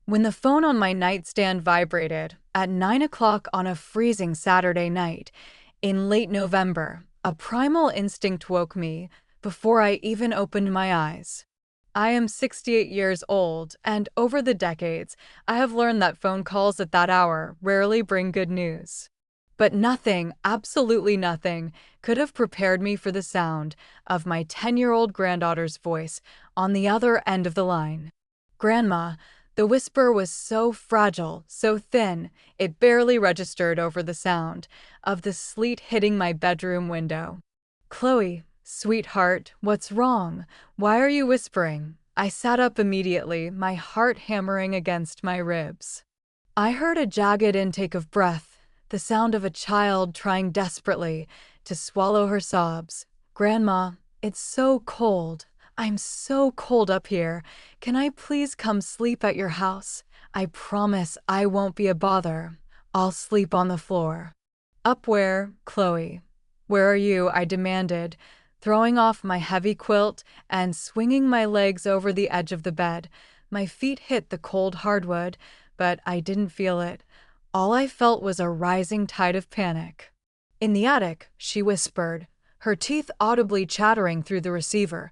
When the phone on my nightstand vibrated at 9 o'clock on a freezing Saturday night in late November, a primal instinct woke me before I even opened my eyes. I am 68 years old, and over the decades, I have learned that phone calls at that hour rarely bring good news. But nothing, absolutely nothing, could have prepared me for the sound of my 10-year-old granddaughter's voice on the other end of the line. Grandma, the whisper was so fragile, so thin, it barely registered over the sound of the sleet hitting my bedroom window. Chloe, sweetheart, what's wrong? Why are you whispering? I sat up immediately, my heart hammering against my ribs. I heard a jagged intake of breath, the sound of a child trying desperately to swallow her sobs. Grandma, it's so cold. I'm so cold up here. Can I please come sleep at your house? I promise I won't be a bother. I'll sleep on the floor. Up where, Chloe? Where are you? I demanded, throwing off my heavy quilt and swinging my legs over the edge of the bed. My feet hit the cold hardwood, but I didn't feel it. All I felt was a rising tide of panic. In the attic, she whispered, her teeth audibly chattering through the receiver.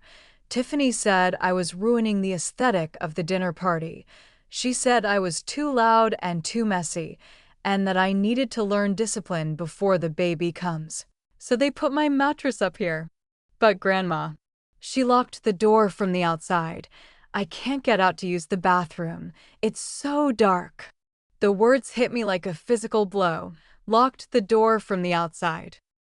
Tiffany said I was ruining the aesthetic of the dinner party. She said I was too loud and too messy, and that I needed to learn discipline before the baby comes. So they put my mattress up here. But Grandma, she locked the door from the outside. I can't get out to use the bathroom. It's so dark. The words hit me like a physical blow. Locked the door from the outside.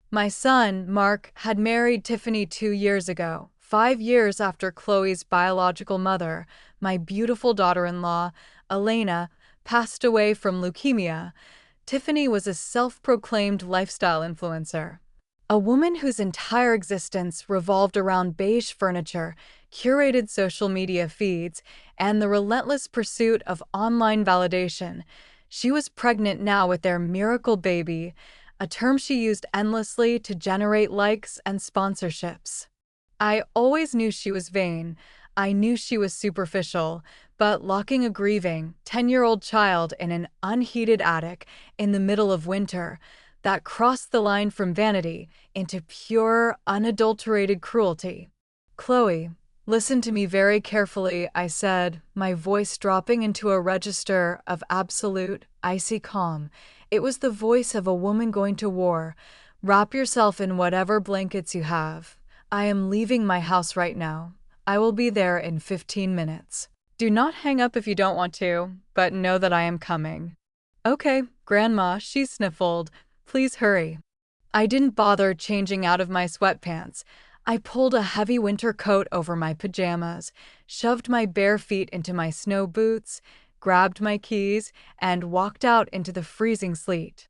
My son, Mark, had married Tiffany 2 years ago, 5 years after Chloe's biological mother, my beautiful daughter-in-law, Elena, passed away from leukemia. Tiffany was a self-proclaimed lifestyle influencer. A woman whose entire existence revolved around beige furniture, curated social media feeds, and the relentless pursuit of online validation. She was pregnant now with their miracle baby, a term she used endlessly to generate likes and sponsorships. I always knew she was vain. I knew she was superficial, but locking a grieving 10-year-old child in an unheated attic in the middle of winter, that crossed the line from vanity into pure, unadulterated cruelty. Chloe, listen to me very carefully, I said, my voice dropping into a register of absolute, icy calm. It was the voice of a woman going to war. Wrap yourself in whatever blankets you have. I am leaving my house right now. I will be there in 15 minutes. Do not hang up if you don't want to, but know that I am coming. Okay, Grandma, she sniffled. Please hurry. I didn't bother changing out of my sweatpants. I pulled a heavy winter coat over my pajamas, shoved my bare feet into my snow boots, grabbed my keys, and walked out into the freezing sleet.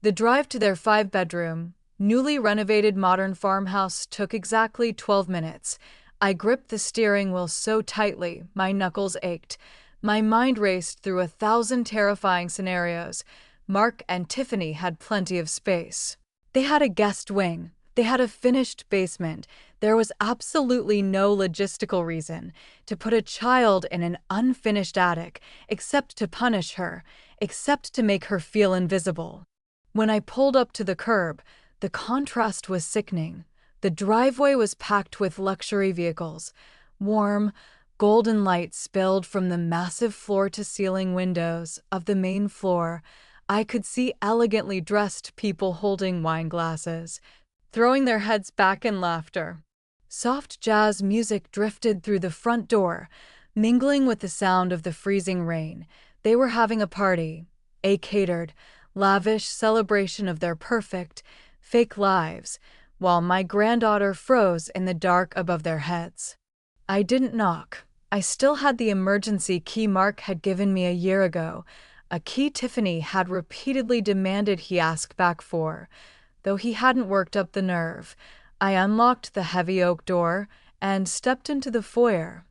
The drive to their 5-bedroom, newly renovated modern farmhouse took exactly 12 minutes. I gripped the steering wheel so tightly, my knuckles ached. My mind raced through 1,000 terrifying scenarios. Mark and Tiffany had plenty of space. They had a guest wing. They had a finished basement. There was absolutely no logistical reason to put a child in an unfinished attic, except to punish her, except to make her feel invisible. When I pulled up to the curb, the contrast was sickening. The driveway was packed with luxury vehicles. Warm, golden light spilled from the massive floor-to-ceiling windows of the main floor. I could see elegantly dressed people holding wine glasses, throwing their heads back in laughter. Soft jazz music drifted through the front door, mingling with the sound of the freezing rain. They were having a party, a catered, lavish celebration of their perfect, fake lives, while my granddaughter froze in the dark above their heads. I didn't knock. I still had the emergency key Mark had given me a year ago, a key Tiffany had repeatedly demanded he ask back for, though he hadn't worked up the nerve. I unlocked the heavy oak door and stepped into the foyer.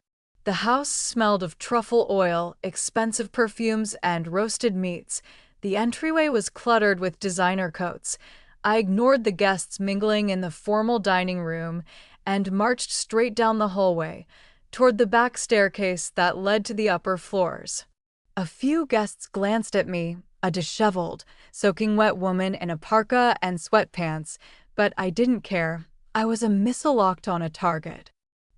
The house smelled of truffle oil, expensive perfumes, and roasted meats. The entryway was cluttered with designer coats. I ignored the guests mingling in the formal dining room and marched straight down the hallway, toward the back staircase that led to the upper floors. A few guests glanced at me, a disheveled, soaking wet woman in a parka and sweatpants, but I didn't care. I was a missile locked on a target.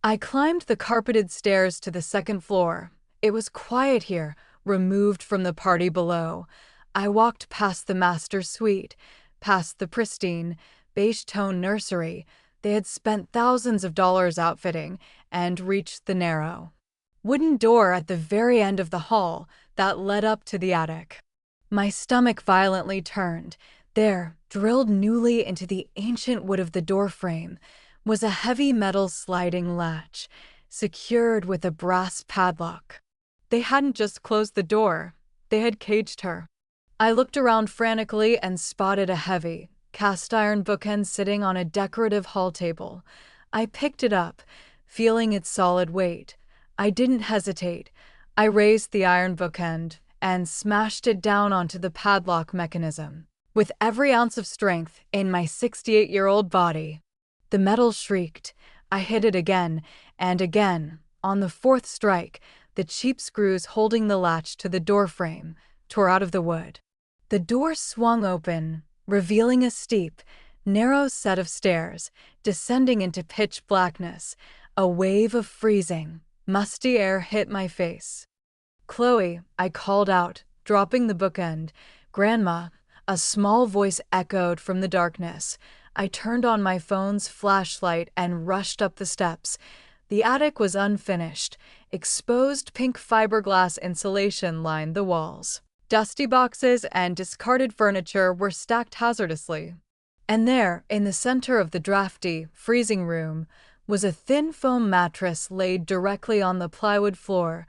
I climbed the carpeted stairs to the second floor. It was quiet here, removed from the party below. I walked past the master suite, past the pristine, beige-tone nursery they had spent thousands of dollars outfitting, and reached the narrow wooden door at the very end of the hall that led up to the attic. My stomach violently turned. There, drilled newly into the ancient wood of the doorframe, was a heavy metal sliding latch, secured with a brass padlock. They hadn't just closed the door, they had caged her. I looked around frantically and spotted a heavy, cast-iron bookend sitting on a decorative hall table. I picked it up, feeling its solid weight. I didn't hesitate. I raised the iron bookend and smashed it down onto the padlock mechanism, with every ounce of strength in my 68-year-old body. The metal shrieked. I hit it again and again. On the fourth strike, the cheap screws holding the latch to the doorframe tore out of the wood. The door swung open, revealing a steep, narrow set of stairs, descending into pitch blackness. A wave of freezing, musty air hit my face. "Chloe," I called out, dropping the bookend. "Grandma," a small voice echoed from the darkness. I turned on my phone's flashlight and rushed up the steps. The attic was unfinished. Exposed pink fiberglass insulation lined the walls. Dusty boxes and discarded furniture were stacked hazardously. And there, in the center of the drafty, freezing room, was a thin foam mattress laid directly on the plywood floor.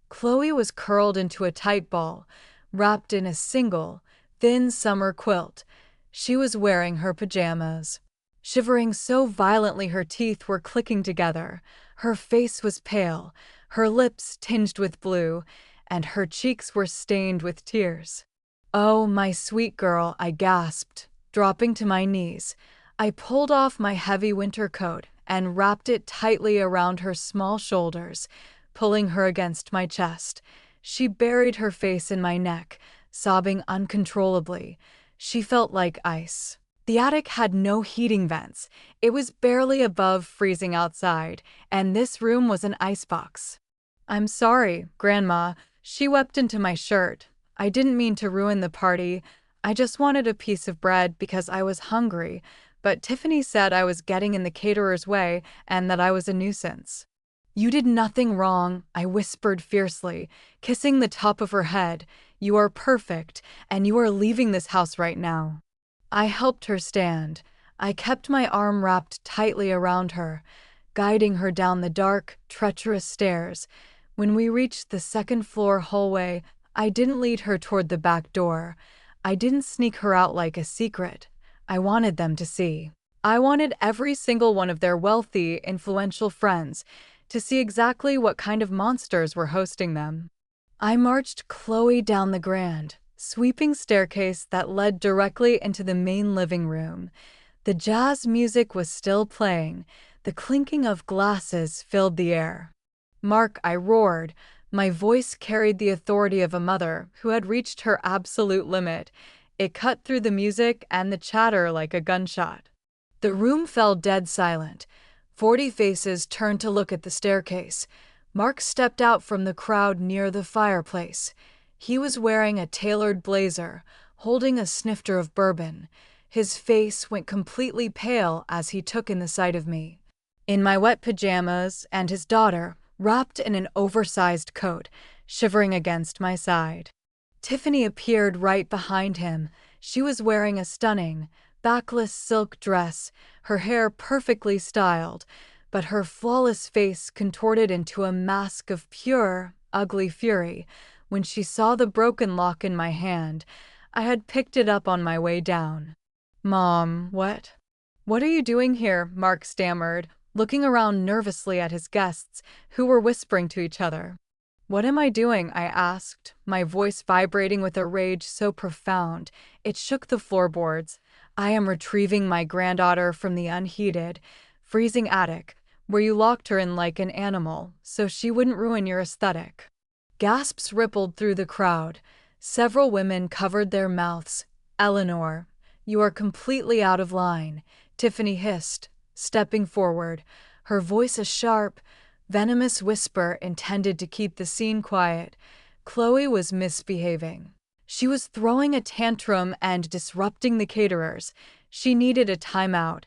Chloe was curled into a tight ball, wrapped in a single, thin summer quilt. She was wearing her pajamas, shivering so violently her teeth were clicking together. Her face was pale, her lips tinged with blue, and her cheeks were stained with tears. "Oh, my sweet girl," I gasped, dropping to my knees. I pulled off my heavy winter coat and wrapped it tightly around her small shoulders, pulling her against my chest. She buried her face in my neck, sobbing uncontrollably. She felt like ice. The attic had no heating vents. It was barely above freezing outside, and this room was an icebox. "I'm sorry, Grandma," she wept into my shirt. "I didn't mean to ruin the party. I just wanted a piece of bread because I was hungry, but Tiffany said I was getting in the caterer's way and that I was a nuisance." "You did nothing wrong," I whispered fiercely, kissing the top of her head. "You are perfect, and you are leaving this house right now." I helped her stand. I kept my arm wrapped tightly around her, guiding her down the dark, treacherous stairs. When we reached the second-floor hallway, I didn't lead her toward the back door. I didn't sneak her out like a secret. I wanted them to see. I wanted every single one of their wealthy, influential friends to see exactly what kind of monsters were hosting them. I marched Chloe down the grand, sweeping staircase that led directly into the main living room. The jazz music was still playing. The clinking of glasses filled the air. "Mark," I roared. My voice carried the authority of a mother who had reached her absolute limit. It cut through the music and the chatter like a gunshot. The room fell dead silent. 40 faces turned to look at the staircase. Mark stepped out from the crowd near the fireplace. He was wearing a tailored blazer, holding a snifter of bourbon. His face went completely pale as he took in the sight of me, in my wet pajamas, and his daughter, wrapped in an oversized coat, shivering against my side. Tiffany appeared right behind him. She was wearing a stunning, backless silk dress, her hair perfectly styled, but her flawless face contorted into a mask of pure, ugly fury. When she saw the broken lock in my hand, I had picked it up on my way down. "Mom, what are you doing here?" Mark stammered, looking around nervously at his guests, who were whispering to each other. "What am I doing?" I asked, my voice vibrating with a rage so profound it shook the floorboards. "I am retrieving my granddaughter from the unheated, freezing attic, where you locked her in like an animal, so she wouldn't ruin your aesthetic." Gasps rippled through the crowd. Several women covered their mouths. "Eleanor, you are completely out of line," Tiffany hissed, stepping forward, her voice a sharp, venomous whisper intended to keep the scene quiet. Chloe was misbehaving. She was throwing a tantrum and disrupting the caterers. She needed a timeout.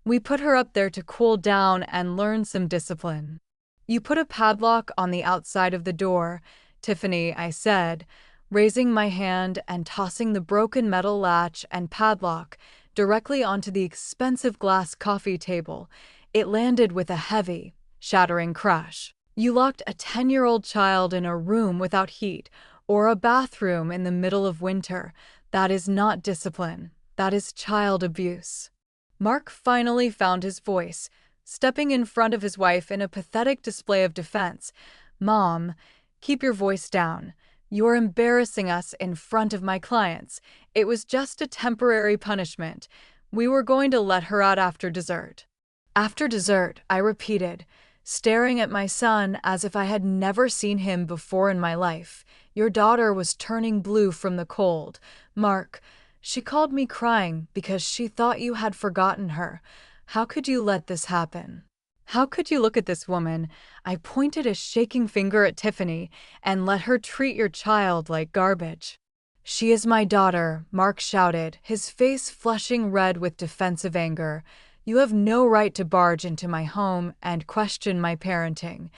We put her up there to cool down and learn some discipline. "You put a padlock on the outside of the door, Tiffany," I said, raising my hand and tossing the broken metal latch and padlock directly onto the expensive glass coffee table. It landed with a heavy, shattering crash. "You locked a 10-year-old child in a room without heat or a bathroom in the middle of winter. That is not discipline. That is child abuse." Mark finally found his voice, stepping in front of his wife in a pathetic display of defense. "Mom, keep your voice down. You're embarrassing us in front of my clients. It was just a temporary punishment. We were going to let her out after dessert." "After dessert," I repeated, staring at my son as if I had never seen him before in my life. "Your daughter was turning blue from the cold. Mark, she called me crying because she thought you had forgotten her. How could you let this happen? How could you look at this woman?" I pointed a shaking finger at Tiffany and let her treat your child like garbage. "She is my daughter," Mark shouted, his face flushing red with defensive anger. "You have no right to barge into my home and question my parenting.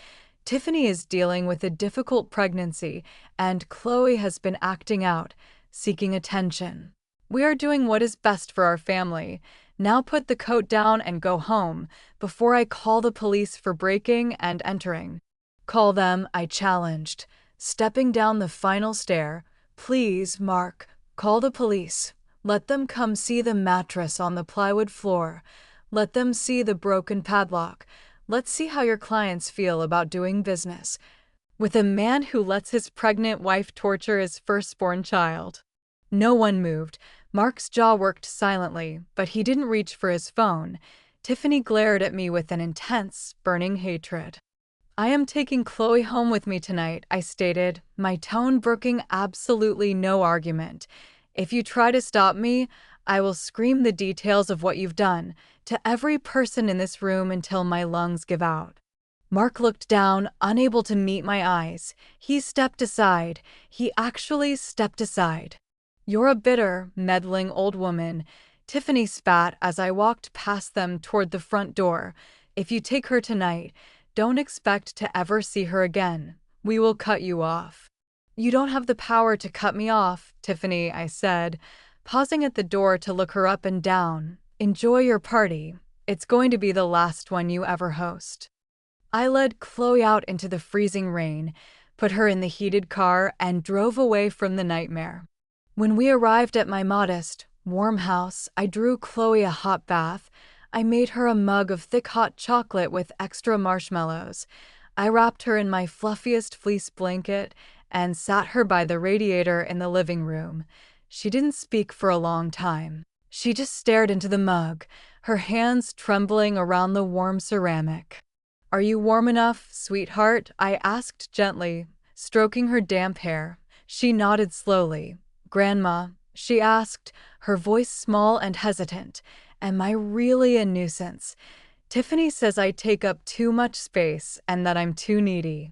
Tiffany is dealing with a difficult pregnancy, and Chloe has been acting out, seeking attention. We are doing what is best for our family. Now put the coat down and go home, before I call the police for breaking and entering." "Call them," I challenged, stepping down the final stair. "Please, Mark, call the police. Let them come see the mattress on the plywood floor. Let them see the broken padlock. Let's see how your clients feel about doing business with a man who lets his pregnant wife torture his firstborn child." No one moved. Mark's jaw worked silently, but he didn't reach for his phone. Tiffany glared at me with an intense, burning hatred. "I am taking Chloe home with me tonight," I stated, my tone brooking absolutely no argument. "If you try to stop me, I will scream the details of what you've done to every person in this room until my lungs give out." Mark looked down, unable to meet my eyes. He stepped aside. He actually stepped aside. "You're a bitter, meddling old woman," Tiffany spat as I walked past them toward the front door. "If you take her tonight, don't expect to ever see her again. We will cut you off." "You don't have the power to cut me off, Tiffany," I said, pausing at the door to look her up and down. "Enjoy your party. It's going to be the last one you ever host." I led Chloe out into the freezing rain, put her in the heated car, and drove away from the nightmare. When we arrived at my modest, warm house, I drew Chloe a hot bath. I made her a mug of thick hot chocolate with extra marshmallows. I wrapped her in my fluffiest fleece blanket and sat her by the radiator in the living room. She didn't speak for a long time. She just stared into the mug, her hands trembling around the warm ceramic. "Are you warm enough, sweetheart?" I asked gently, stroking her damp hair. She nodded slowly. "Grandma," she asked, her voice small and hesitant, "am I really a nuisance? Tiffany says I take up too much space and that I'm too needy."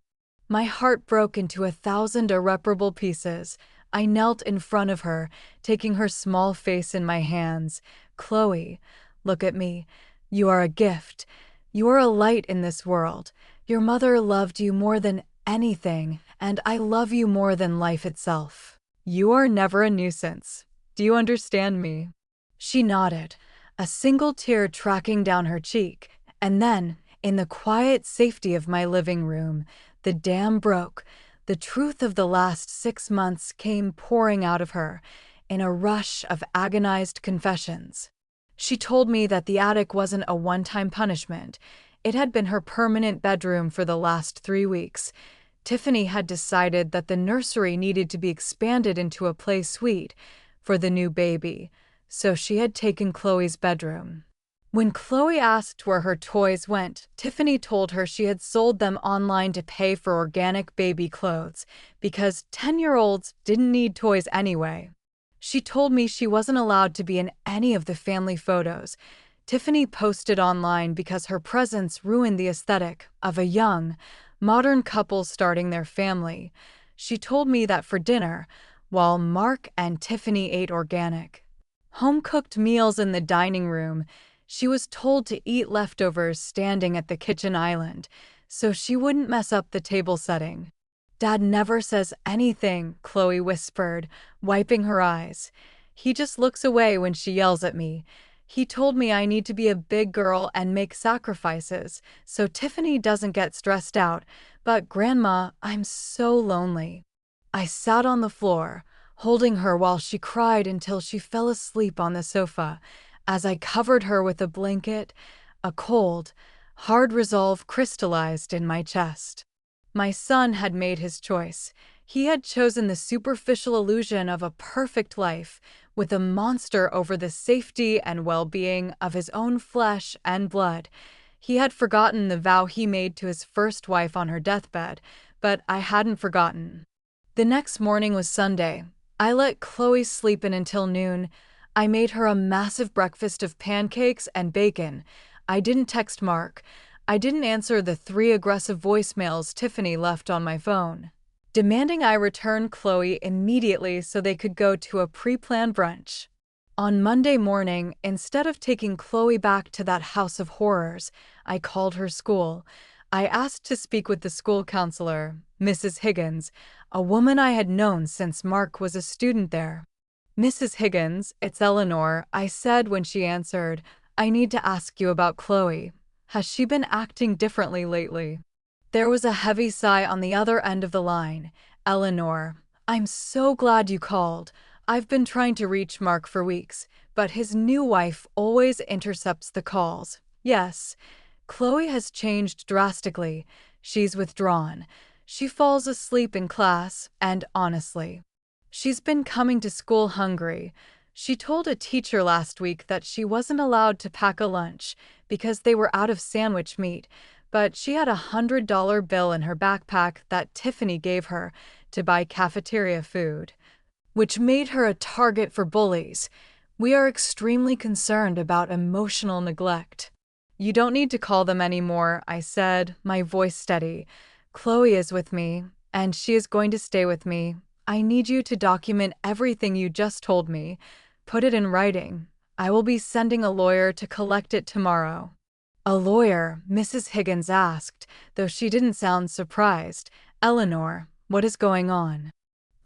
My heart broke into 1,000 irreparable pieces. I knelt in front of her, taking her small face in my hands. "Chloe, look at me. You are a gift. You are a light in this world. Your mother loved you more than anything, and I love you more than life itself. You are never a nuisance. Do you understand me?" She nodded, a single tear tracking down her cheek, and then, in the quiet safety of my living room, the dam broke. The truth of the last 6 months came pouring out of her, in a rush of agonized confessions. She told me that the attic wasn't a one-time punishment. It had been her permanent bedroom for the last 3 weeks. Tiffany had decided that the nursery needed to be expanded into a play suite for the new baby, so she had taken Chloe's bedroom. When Chloe asked where her toys went, Tiffany told her she had sold them online to pay for organic baby clothes because 10-year-olds didn't need toys anyway. She told me she wasn't allowed to be in any of the family photos Tiffany posted online because her presence ruined the aesthetic of a young, modern couple starting their family. She told me that for dinner, while Mark and Tiffany ate organic, home-cooked meals in the dining room, she was told to eat leftovers standing at the kitchen island, so she wouldn't mess up the table setting. "Dad never says anything," Chloe whispered, wiping her eyes. "He just looks away when she yells at me. He told me I need to be a big girl and make sacrifices, so Tiffany doesn't get stressed out. But Grandma, I'm so lonely." I sat on the floor, holding her while she cried until she fell asleep on the sofa. As I covered her with a blanket, a cold, hard resolve crystallized in my chest. My son had made his choice. He had chosen the superficial illusion of a perfect life, with a monster over the safety and well-being of his own flesh and blood. He had forgotten the vow he made to his first wife on her deathbed, but I hadn't forgotten. The next morning was Sunday. I let Chloe sleep in until noon. I made her a massive breakfast of pancakes and bacon. I didn't text Mark. I didn't answer the 3 aggressive voicemails Tiffany left on my phone, demanding I return Chloe immediately so they could go to a pre-planned brunch. On Monday morning, instead of taking Chloe back to that house of horrors, I called her school. I asked to speak with the school counselor, Mrs. Higgins, a woman I had known since Mark was a student there. "Mrs. Higgins, it's Eleanor," I said when she answered. "I need to ask you about Chloe. Has she been acting differently lately?" There was a heavy sigh on the other end of the line. "Eleanor, I'm so glad you called. I've been trying to reach Mark for weeks, but his new wife always intercepts the calls. Yes, Chloe has changed drastically. She's withdrawn. She falls asleep in class, and honestly, she's been coming to school hungry. She told a teacher last week that she wasn't allowed to pack a lunch because they were out of sandwich meat, but she had a $100 bill in her backpack that Tiffany gave her to buy cafeteria food, which made her a target for bullies. We are extremely concerned about emotional neglect." "You don't need to call them anymore," I said, my voice steady. "Chloe is with me, and she is going to stay with me. I need you to document everything you just told me. Put it in writing. I will be sending a lawyer to collect it tomorrow." "A lawyer?" Mrs. Higgins asked, though she didn't sound surprised. "Eleanor, what is going on?"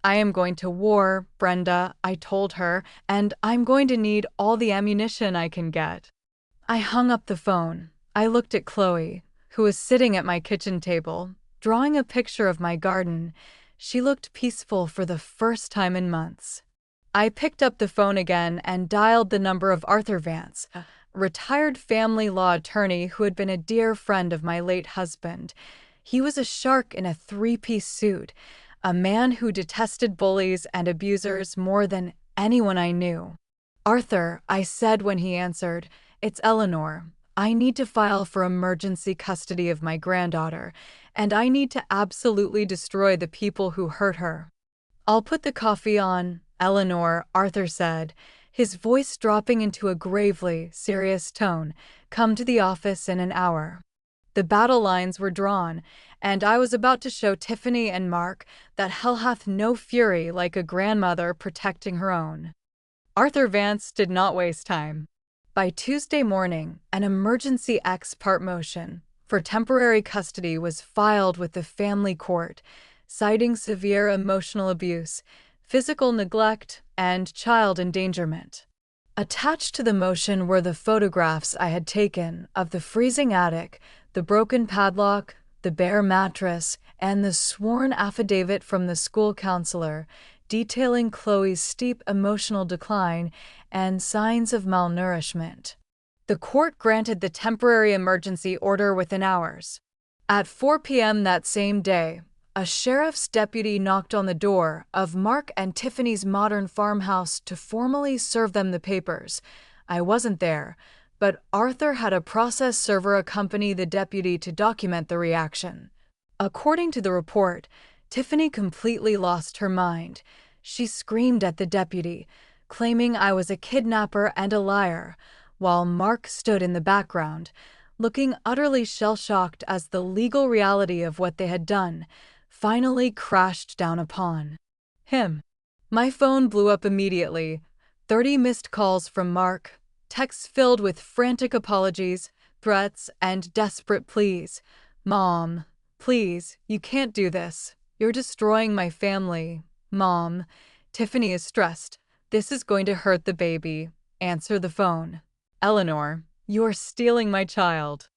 "I am going to war, Brenda," I told her, "and I'm going to need all the ammunition I can get." I hung up the phone. I looked at Chloe, who was sitting at my kitchen table, drawing a picture of my garden. She looked peaceful for the first time in months. I picked up the phone again and dialed the number of Arthur Vance, a retired family law attorney who had been a dear friend of my late husband. He was a shark in a 3-piece suit, a man who detested bullies and abusers more than anyone I knew. "Arthur," I said when he answered, "it's Eleanor. I need to file for emergency custody of my granddaughter, and I need to absolutely destroy the people who hurt her." "I'll put the coffee on, Eleanor," Arthur said, his voice dropping into a gravely serious tone. "Come to the office in an hour." The battle lines were drawn, and I was about to show Tiffany and Mark that hell hath no fury like a grandmother protecting her own. Arthur Vance did not waste time. By Tuesday morning, an emergency ex parte motion for temporary custody was filed with the family court, citing severe emotional abuse, physical neglect, and child endangerment. Attached to the motion were the photographs I had taken of the freezing attic, the broken padlock, the bare mattress, and the sworn affidavit from the school counselor detailing Chloe's steep emotional decline and signs of malnourishment. The court granted the temporary emergency order within hours. At 4 p.m. that same day, a sheriff's deputy knocked on the door of Mark and Tiffany's modern farmhouse to formally serve them the papers. I wasn't there, but Arthur had a process server accompany the deputy to document the reaction. According to the report, Tiffany completely lost her mind. She screamed at the deputy, claiming I was a kidnapper and a liar, while Mark stood in the background, looking utterly shell-shocked as the legal reality of what they had done finally crashed down upon him. My phone blew up immediately. 30 missed calls from Mark, texts filled with frantic apologies, threats, and desperate pleas. "Mom, please, you can't do this. You're destroying my family. Mom, Tiffany is stressed. This is going to hurt the baby. Answer the phone. Eleanor, you're stealing my child."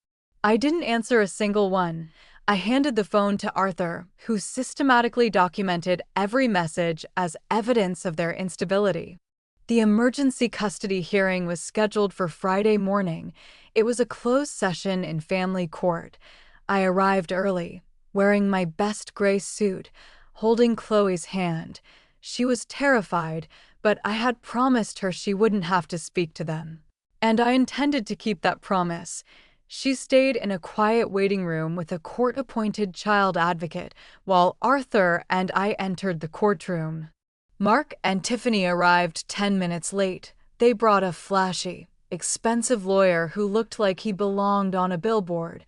I didn't answer a single one. I handed the phone to Arthur, who systematically documented every message as evidence of their instability. The emergency custody hearing was scheduled for Friday morning. It was a closed session in family court. I arrived early, wearing my best gray suit, holding Chloe's hand. She was terrified, but I had promised her she wouldn't have to speak to them. And I intended to keep that promise. She stayed in a quiet waiting room with a court-appointed child advocate while Arthur and I entered the courtroom. Mark and Tiffany arrived 10 minutes late. They brought a flashy, expensive lawyer who looked like he belonged on a billboard.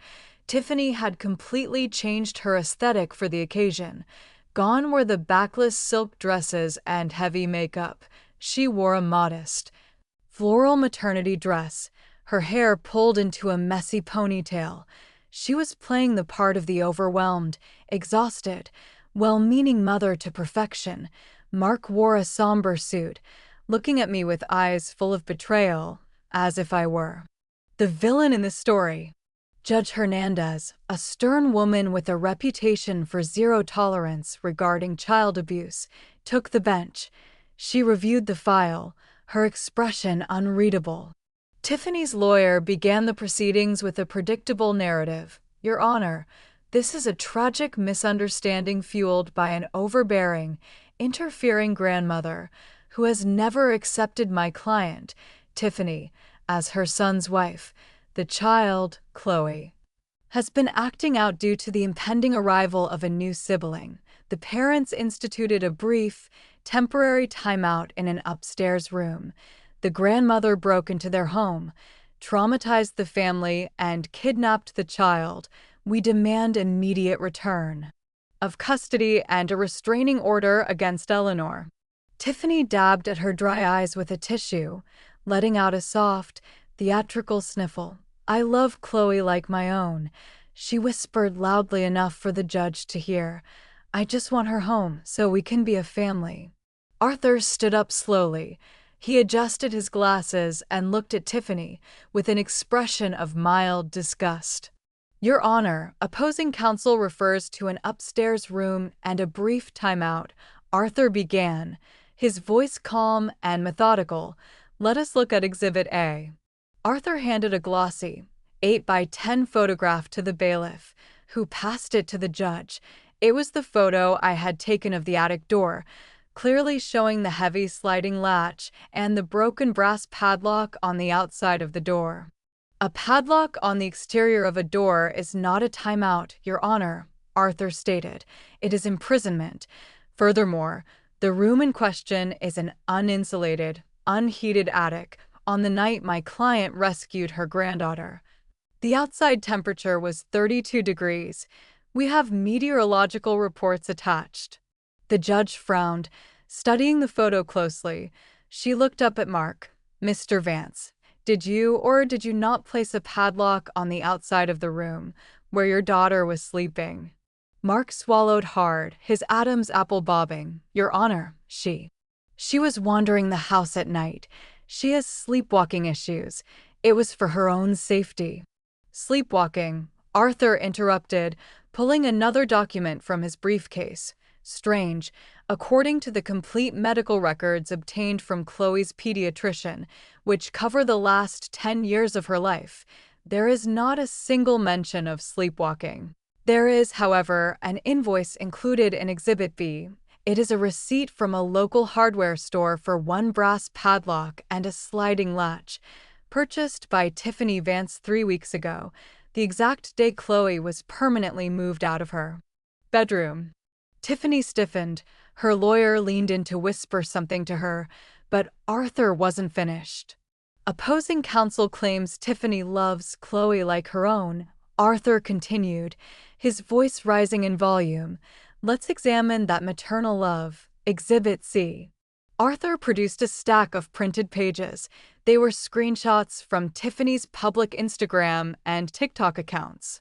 Tiffany had completely changed her aesthetic for the occasion. Gone were the backless silk dresses and heavy makeup. She wore a modest, floral maternity dress, her hair pulled into a messy ponytail. She was playing the part of the overwhelmed, exhausted, well-meaning mother to perfection. Mark wore a somber suit, looking at me with eyes full of betrayal, as if I were the villain in the story. Judge Hernandez, a stern woman with a reputation for zero tolerance regarding child abuse, took the bench. She reviewed the file, her expression unreadable. Tiffany's lawyer began the proceedings with a predictable narrative. "Your Honor, this is a tragic misunderstanding fueled by an overbearing, interfering grandmother who has never accepted my client, Tiffany, as her son's wife. The child, Chloe, has been acting out due to the impending arrival of a new sibling. The parents instituted a brief, temporary timeout in an upstairs room. The grandmother broke into their home, traumatized the family, and kidnapped the child. We demand immediate return of custody and a restraining order against Eleanor." Tiffany dabbed at her dry eyes with a tissue, letting out a soft, theatrical sniffle. "I love Chloe like my own," she whispered loudly enough for the judge to hear. "I just want her home so we can be a family." Arthur stood up slowly. He adjusted his glasses and looked at Tiffany with an expression of mild disgust. "Your Honor, opposing counsel refers to an upstairs room and a brief timeout," Arthur began, his voice calm and methodical. "Let us look at Exhibit A." Arthur handed a glossy, 8x10 photograph to the bailiff, who passed it to the judge. It was the photo I had taken of the attic door, clearly showing the heavy sliding latch and the broken brass padlock on the outside of the door. "A padlock on the exterior of a door is not a timeout, Your Honor," Arthur stated. "It is imprisonment. Furthermore, the room in question is an uninsulated, unheated attic on the night my client rescued her granddaughter. The outside temperature was 32 degrees. We have meteorological reports attached." The judge frowned, studying the photo closely. She looked up at Mark. "Mr. Vance, did you or did you not place a padlock on the outside of the room where your daughter was sleeping?" Mark swallowed hard, his Adam's apple bobbing. "Your Honor, she was wandering the house at night. She has sleepwalking issues. It was for her own safety." "Sleepwalking," Arthur interrupted, pulling another document from his briefcase. "Strange. According to the complete medical records obtained from Chloe's pediatrician, which cover the last 10 years of her life, there is not a single mention of sleepwalking. There is, however, an invoice included in Exhibit B. It is a receipt from a local hardware store for one brass padlock and a sliding latch. purchased by Tiffany Vance 3 weeks ago, the exact day Chloe was permanently moved out of her bedroom. Tiffany stiffened. Her lawyer leaned in to whisper something to her, but Arthur wasn't finished. Opposing counsel claims Tiffany loves Chloe like her own. Arthur continued, his voice rising in volume. Let's examine that maternal love. Exhibit C. Arthur produced a stack of printed pages. They were screenshots from Tiffany's public Instagram and TikTok accounts.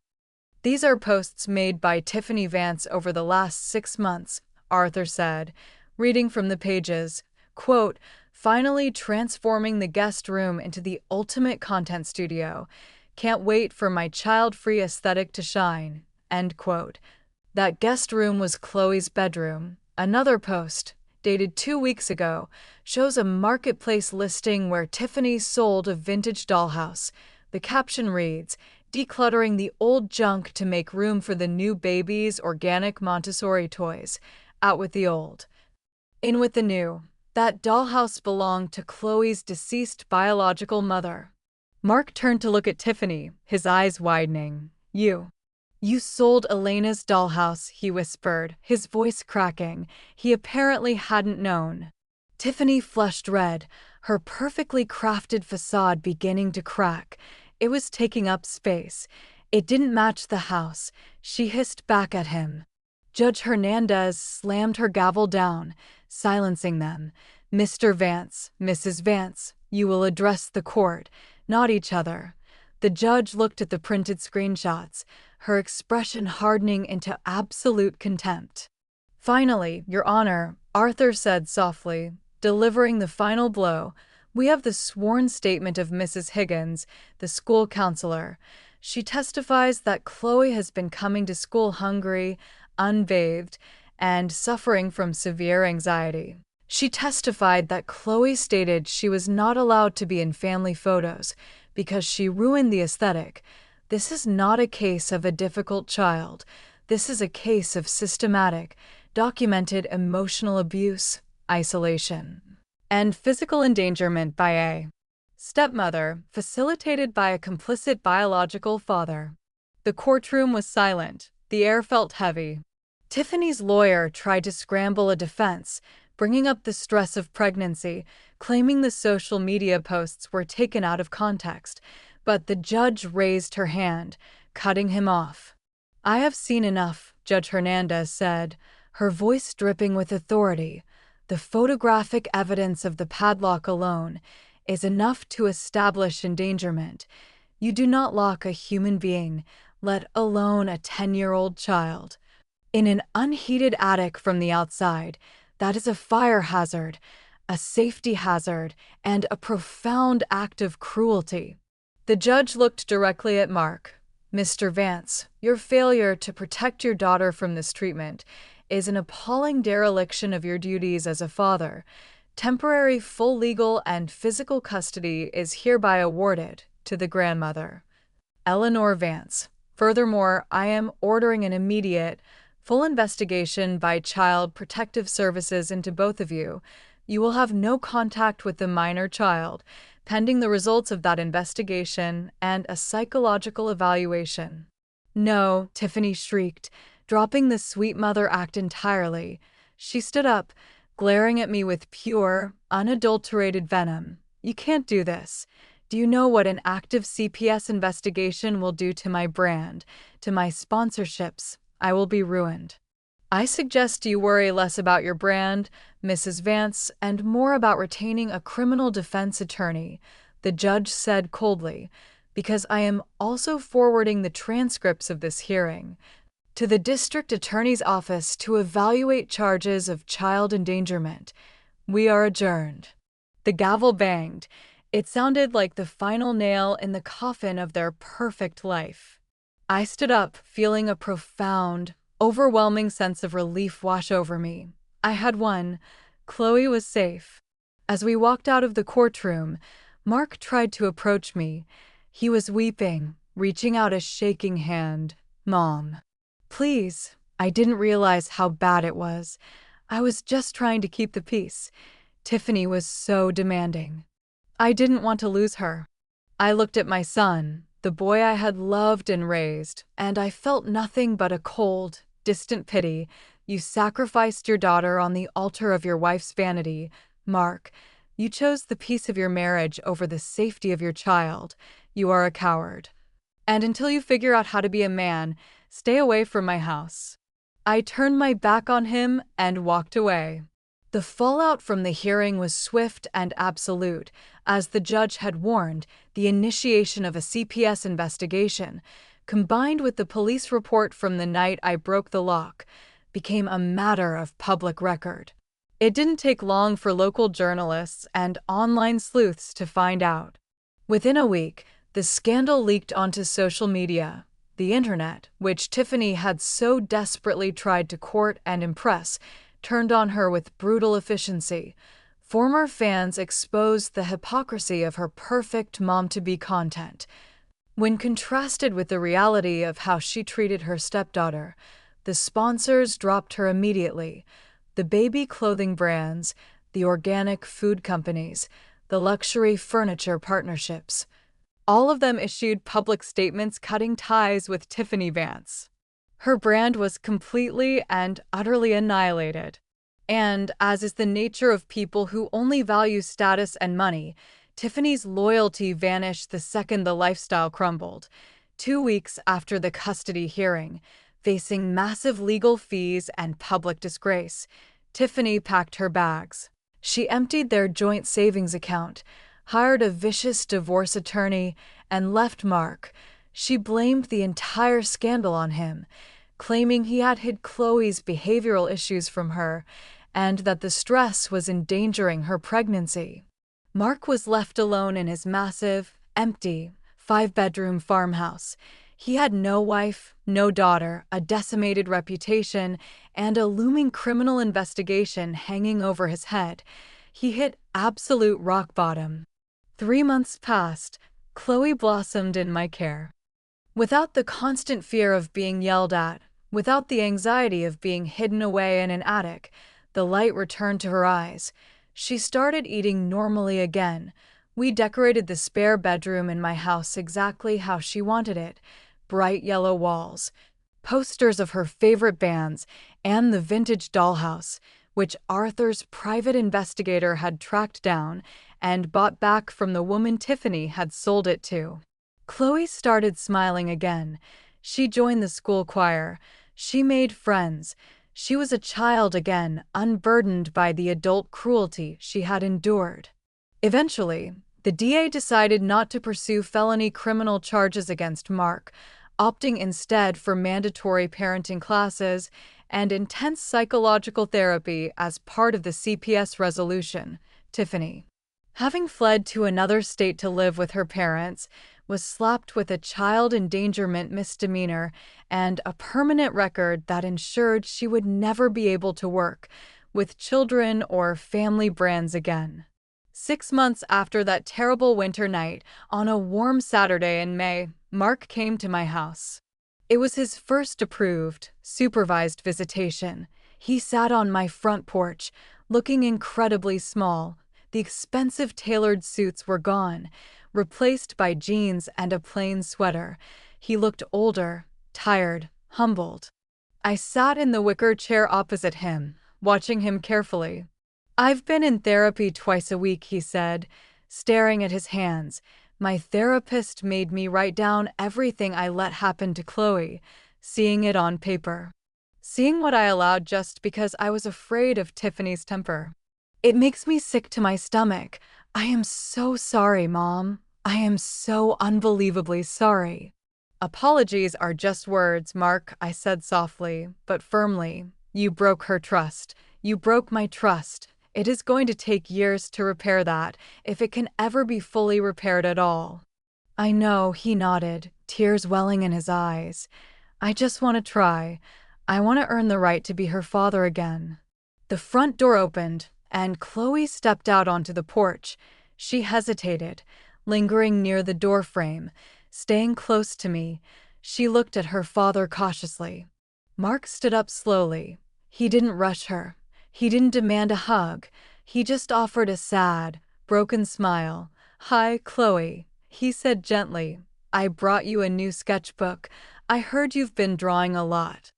These are posts made by Tiffany Vance over the last 6 months, Arthur said, reading from the pages, quote, finally transforming the guest room into the ultimate content studio. Can't wait for my child-free aesthetic to shine, end quote. That guest room was Chloe's bedroom. Another post, dated 2 weeks ago, shows a marketplace listing where Tiffany sold a vintage dollhouse. The caption reads, decluttering the old junk to make room for the new baby's organic Montessori toys. Out with the old, in with the new. That dollhouse belonged to Chloe's deceased biological mother. Mark turned to look at Tiffany, his eyes widening. You sold Elena's dollhouse, he whispered, his voice cracking. He apparently hadn't known. Tiffany flushed red, her perfectly crafted facade beginning to crack. It was taking up space. It didn't match the house. She hissed back at him. Judge Hernandez slammed her gavel down, silencing them. Mr. Vance, Mrs. Vance, you will address the court, not each other. The judge looked at the printed screenshots, her expression hardening into absolute contempt. Finally, Your Honor, Arthur said softly, delivering the final blow, we have the sworn statement of Mrs. Higgins, the school counselor. She testifies that Chloe has been coming to school hungry, unbathed, and suffering from severe anxiety. She testified that Chloe stated she was not allowed to be in family photos because she ruined the aesthetic. This is not a case of a difficult child. This is a case of systematic, documented emotional abuse, isolation, and physical endangerment by a stepmother, facilitated by a complicit biological father. The courtroom was silent. The air felt heavy. Tiffany's lawyer tried to scramble a defense, bringing up the stress of pregnancy, claiming the social media posts were taken out of context, but the judge raised her hand, cutting him off. I have seen enough, Judge Hernandez said, her voice dripping with authority. The photographic evidence of the padlock alone is enough to establish endangerment. You do not lock a human being, let alone a 10-year-old child, in an unheated attic from the outside. That is a fire hazard, a safety hazard, and a profound act of cruelty. The judge looked directly at Mark. Mr. Vance, your failure to protect your daughter from this treatment is an appalling dereliction of your duties as a father. Temporary full legal and physical custody is hereby awarded to the grandmother, Eleanor Vance. Furthermore, I am ordering an immediate, full investigation by Child Protective Services into both of you. You will have no contact with the minor child, pending the results of that investigation and a psychological evaluation. No, Tiffany shrieked, dropping the sweet mother act entirely. She stood up, glaring at me with pure, unadulterated venom. You can't do this. Do you know what an active CPS investigation will do to my brand, to my sponsorships? I will be ruined. I suggest you worry less about your brand, Mrs. Vance, and more about retaining a criminal defense attorney, the judge said coldly, because I am also forwarding the transcripts of this hearing to the district attorney's office to evaluate charges of child endangerment. We are adjourned. The gavel banged. It sounded like the final nail in the coffin of their perfect life. I stood up, feeling a profound, overwhelming sense of relief wash over me. I had won. Chloe was safe. As we walked out of the courtroom, Mark tried to approach me. He was weeping, reaching out a shaking hand. Mom, please. I didn't realize how bad it was. I was just trying to keep the peace. Tiffany was so demanding. I didn't want to lose her. I looked at my son, the boy I had loved and raised, and I felt nothing but a cold, distant pity. You sacrificed your daughter on the altar of your wife's vanity, Mark. You chose the peace of your marriage over the safety of your child. You are a coward. And until you figure out how to be a man, stay away from my house. I turned my back on him and walked away. The fallout from the hearing was swift and absolute. As the judge had warned, the initiation of a CPS investigation, combined with the police report from the night I broke the lock, became a matter of public record. It didn't take long for local journalists and online sleuths to find out. Within a week, the scandal leaked onto social media. The internet, which Tiffany had so desperately tried to court and impress, turned on her with brutal efficiency. Former fans exposed the hypocrisy of her perfect mom-to-be content. When contrasted with the reality of how she treated her stepdaughter, the sponsors dropped her immediately. The baby clothing brands, the organic food companies, the luxury furniture partnerships. All of them issued public statements cutting ties with Tiffany Vance. Her brand was completely and utterly annihilated. And, as is the nature of people who only value status and money, Tiffany's loyalty vanished the second the lifestyle crumbled. 2 weeks after the custody hearing, facing massive legal fees and public disgrace, Tiffany packed her bags. She emptied their joint savings account, hired a vicious divorce attorney, and left Mark. She blamed the entire scandal on him, claiming he had hid Chloe's behavioral issues from her and that the stress was endangering her pregnancy. Mark was left alone in his massive, empty, 5-bedroom farmhouse. He had no wife, no daughter, a decimated reputation, and a looming criminal investigation hanging over his head. He hit absolute rock bottom. 3 months passed. Chloe blossomed in my care. Without the constant fear of being yelled at, without the anxiety of being hidden away in an attic, the light returned to her eyes. She started eating normally again. We decorated the spare bedroom in my house exactly how she wanted it. Bright yellow walls, posters of her favorite bands, and the vintage dollhouse, which Arthur's private investigator had tracked down and bought back from the woman Tiffany had sold it to. Chloe started smiling again. She joined the school choir. She made friends. She was a child again, unburdened by the adult cruelty she had endured. Eventually, the DA decided not to pursue felony criminal charges against Mark, opting instead for mandatory parenting classes and intense psychological therapy as part of the CPS resolution. Tiffany, having fled to another state to live with her parents, was slapped with a child endangerment misdemeanor and a permanent record that ensured she would never be able to work with children or family brands again. 6 months after that terrible winter night, on a warm Saturday in May, Mark came to my house. It was his first approved, supervised visitation. He sat on my front porch, looking incredibly small. The expensive tailored suits were gone, replaced by jeans and a plain sweater. He looked older, tired, humbled. I sat in the wicker chair opposite him, watching him carefully. "I've been in therapy twice a week," he said, staring at his hands. "My therapist made me write down everything I let happen to Chloe, seeing it on paper. Seeing what I allowed just because I was afraid of Tiffany's temper. It makes me sick to my stomach. I am so sorry, Mom. I am so unbelievably sorry." "Apologies are just words, Mark," I said softly, but firmly. "You broke her trust. You broke my trust. It is going to take years to repair that, if it can ever be fully repaired at all." "I know," he nodded, tears welling in his eyes. "I just want to try. I want to earn the right to be her father again." The front door opened, and Chloe stepped out onto the porch. She hesitated, lingering near the doorframe, staying close to me. She looked at her father cautiously. Mark stood up slowly. He didn't rush her. He didn't demand a hug. He just offered a sad, broken smile. "Hi, Chloe." He said gently, I brought you a new sketchbook. I heard you've been drawing a lot.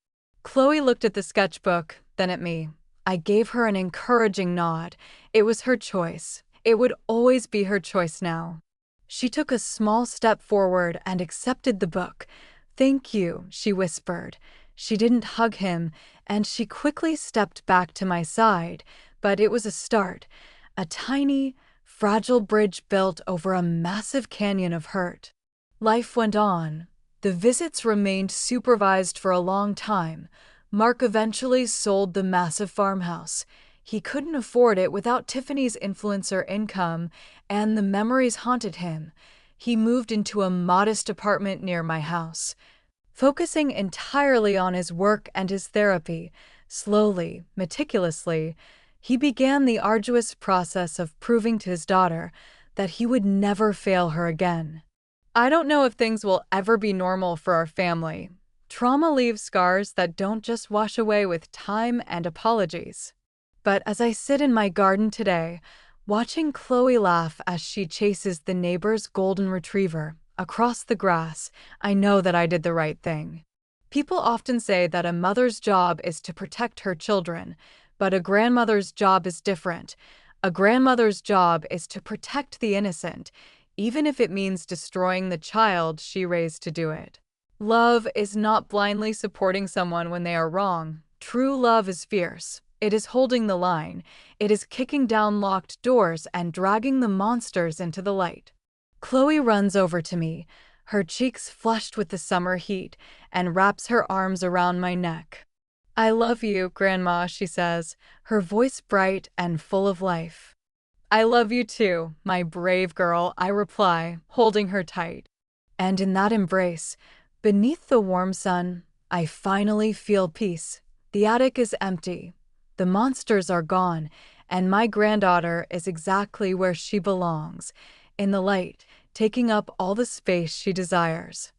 Chloe looked at the sketchbook, then at me. I gave her an encouraging nod. It was her choice. It would always be her choice now. She took a small step forward and accepted the book. Thank you, she whispered. She didn't hug him, and she quickly stepped back to my side, but it was a start. A tiny, fragile bridge built over a massive canyon of hurt. Life went on. The visits remained supervised for a long time. Mark eventually sold the massive farmhouse. He couldn't afford it without Tiffany's influence or income, and the memories haunted him. He moved into a modest apartment near my house. Focusing entirely on his work and his therapy, slowly, meticulously, he began the arduous process of proving to his daughter that he would never fail her again. I don't know if things will ever be normal for our family. Trauma leaves scars that don't just wash away with time and apologies. But as I sit in my garden today, watching Chloe laugh as she chases the neighbor's golden retriever across the grass, I know that I did the right thing. People often say that a mother's job is to protect her children, but a grandmother's job is different. A grandmother's job is to protect the innocent, even if it means destroying the child she raised to do it. Love is not blindly supporting someone when they are wrong. True love is fierce. It is holding the line. It is kicking down locked doors and dragging the monsters into the light. Chloe runs over to me, her cheeks flushed with the summer heat, and wraps her arms around my neck. I love you, Grandma, she says, her voice bright and full of life. I love you too, my brave girl, I reply, holding her tight. And in that embrace, beneath the warm sun, I finally feel peace. The attic is empty. The monsters are gone, and my granddaughter is exactly where she belongs, in the light, taking up all the space she desires.